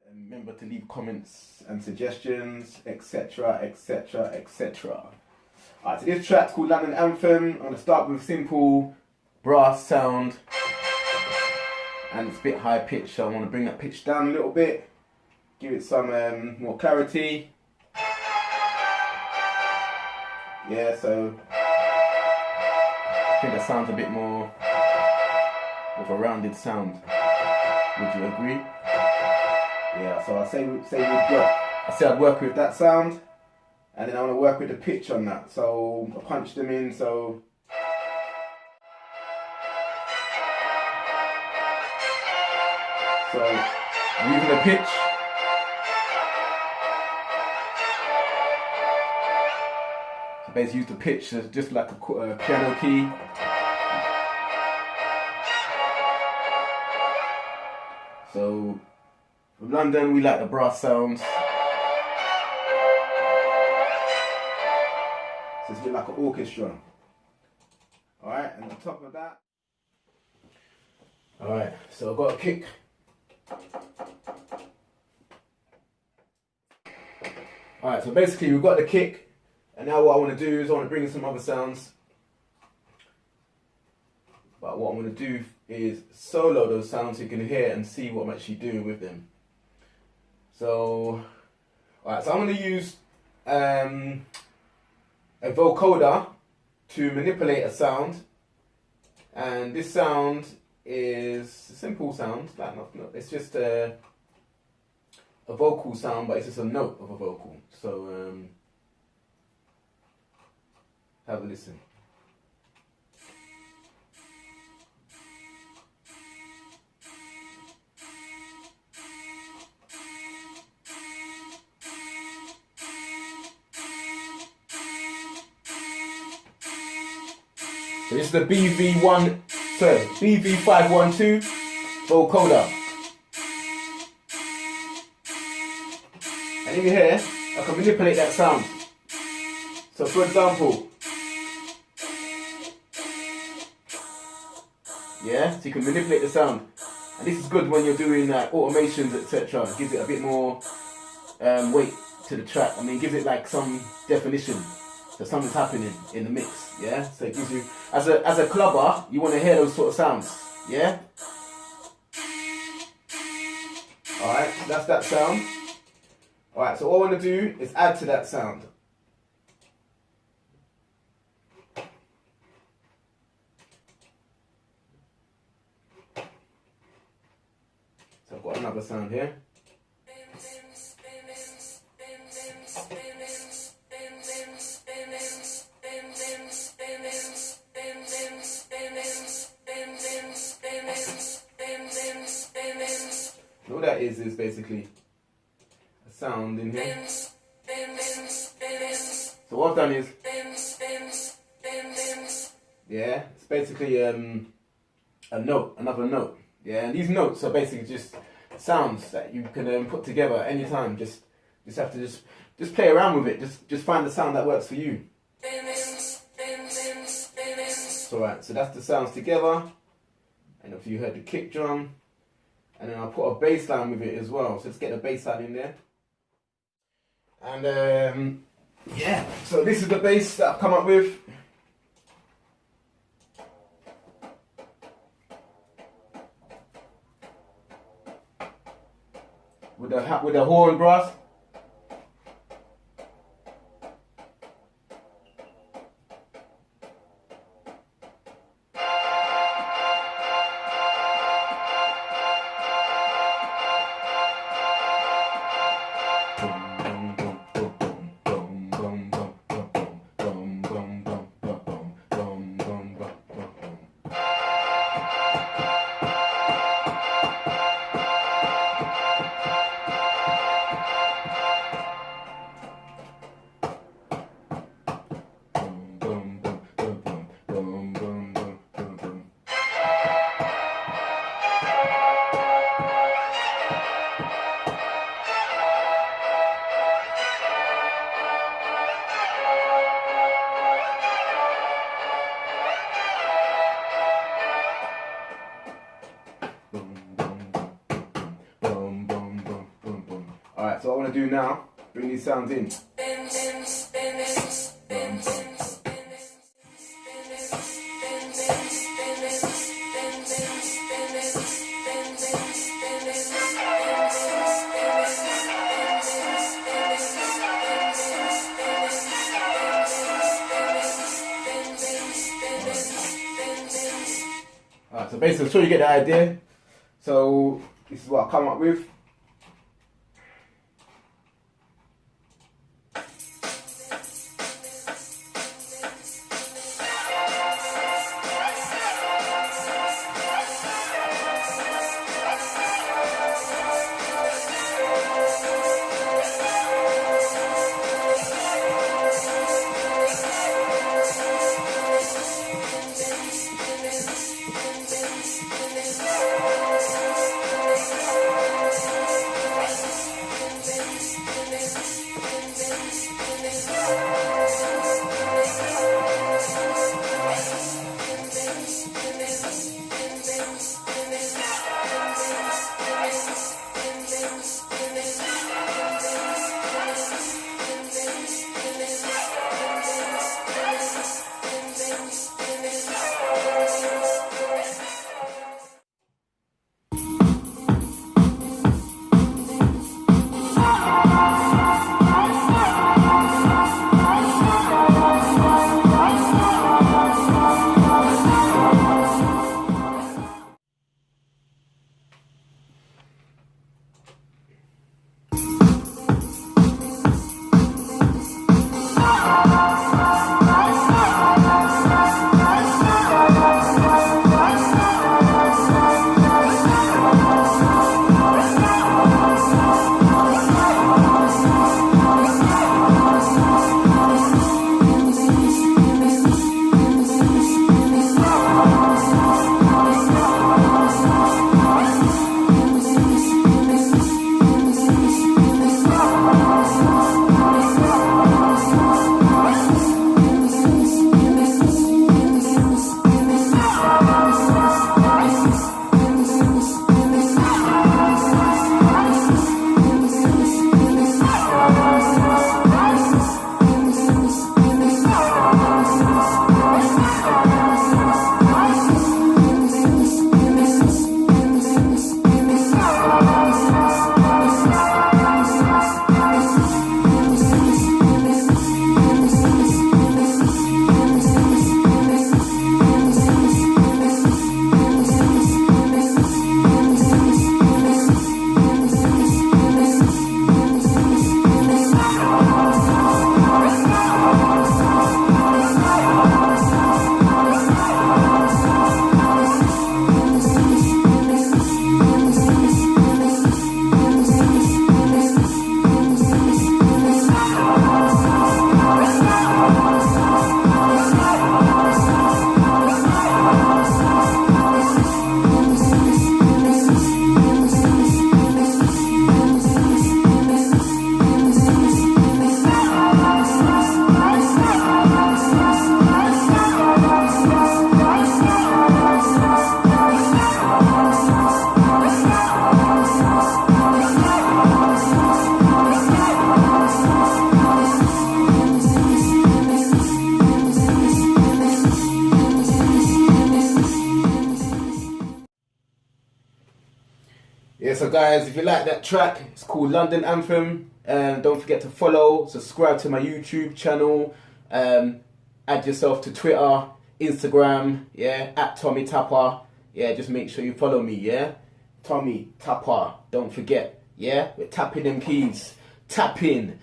And remember to leave comments and suggestions, etc, etc, etc. Alright, so this track's called London Anthem. I'm going to start with simple brass sound. And it's a bit high pitched, so I want to bring that pitch down a little bit. Give it some more clarity. Yeah, so I think that sounds a bit more of a rounded sound. Would you agree? Yeah, so I say we'd work. I said I'd work with that sound, and then I want to work with the pitch on that. So I punch them in. So I'm using the pitch. So basically use the pitch as just like a piano key. So from London we like the brass sounds. So it's a bit like an orchestra. Alright, and on top of that. Alright, so I've got a kick. Alright, so basically we've got the kick, and now what I want to do is I want to bring in some other sounds. But what I'm going to do is solo those sounds so you can hear and see what I'm actually doing with them. So, alright, so I'm going to use a vocoder to manipulate a sound, and this sound is a simple sound, like it's just a vocal sound, but it's just a note of a vocal. So have a listen. So this is the BV512 vocoder. And in here, I can manipulate that sound. So for example, yeah, so you can manipulate the sound. And this is good when you're doing automations, etc. It gives it a bit more weight to the track. I mean, it gives it like some definition. So something's happening in the mix, yeah? So it gives you, as a clubber, you want to hear those sort of sounds, yeah? Alright, so that's that sound. Alright, so all I want to do is add to that sound. So I've got another sound here. And all that is basically a sound in here. So what I've done is, yeah, it's basically a note, another note. Yeah, and these notes are basically just sounds that you can put together anytime. Just have to just play around with it. Just find the sound that works for you. Alright, so that's the sounds together. And if you heard the kick drum, and then I'll put a bass line with it as well. So let's get the bass line in there. And yeah, so this is the bass that I've come up with. With the horn brass. Alright, so what I want to do now, bring these sounds in. Alright, so basically, I'm sure you get the idea. So this is what I come up with. Yeah, so guys, if you like that track, it's called London Anthem. Don't forget to follow, subscribe to my YouTube channel, add yourself to Twitter, Instagram, yeah, at Tommy Tappah. Yeah, just make sure you follow me, yeah? Tommy Tappah, don't forget, yeah? We're tapping them keys. Tap in.